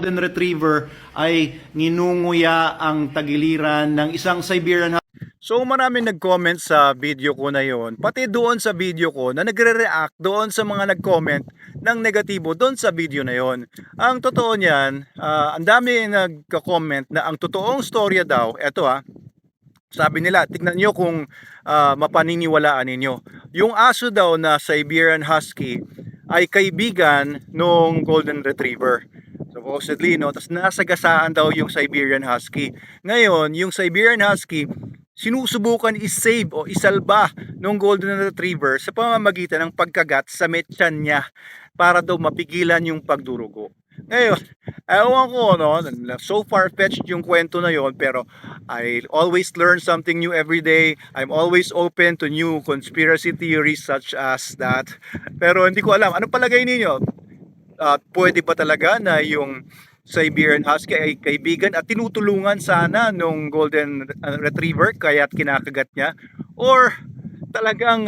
Golden Retriever ay ninunguya ang tagiliran ng isang Siberian. So maraming nag-comment sa video ko na yon, pati doon sa video ko na nagre-react doon sa mga nag-comment ng negatibo doon sa video na yon. Ang totoo niyan, ang dami nagko-comment na ang totoong storya daw, eto sabi nila, tignan nyo kung mapaniniwalaan ninyo. Yung aso daw na Siberian Husky ay kaibigan nung Golden Retriever. Supposedly, no? Tapos nasagasaan daw yung Siberian Husky. Ngayon, yung Siberian Husky, sinusubukan i-save o isalba ng Golden Retriever sa pamamagitan ng pagkagat sa metyan niya para daw mapigilan yung pagdurugo. Ngayon, ewan ko, no? So far-fetched yung kwento na yon, pero I always learn something new every day. I'm always open to new conspiracy theories such as that. Pero hindi ko alam, ano palagay ninyo? Pwede ba talaga na yung Siberian Husky ay kaibigan at tinutulungan sana nung Golden Retriever kaya't kinakagat niya? Or talagang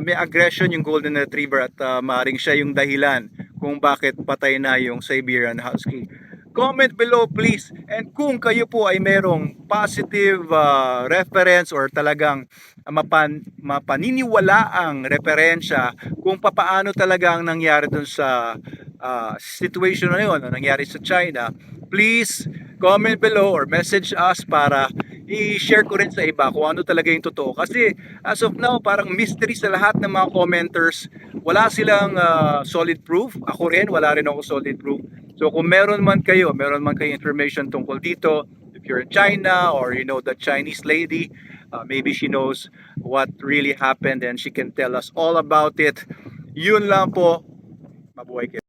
may aggression yung Golden Retriever at maaaring siya yung dahilan kung bakit patay na yung Siberian Husky? Comment below please. And kung kayo po ay merong positive reference or talagang mapaniniwalaang referensya kung papaano talaga ang nangyari dun sa situation na yun, nangyari sa China, please comment below or message us para i-share ko rin sa iba kung ano talaga yung totoo. Kasi as of now, parang mystery sa lahat ng mga commenters. Wala silang solid proof. Ako rin, wala rin ako solid proof. So kung meron man kayo information tungkol dito, if you're in China or you know the Chinese lady, maybe she knows what really happened and she can tell us all about it. Yun lang po. Mabuhay kayo.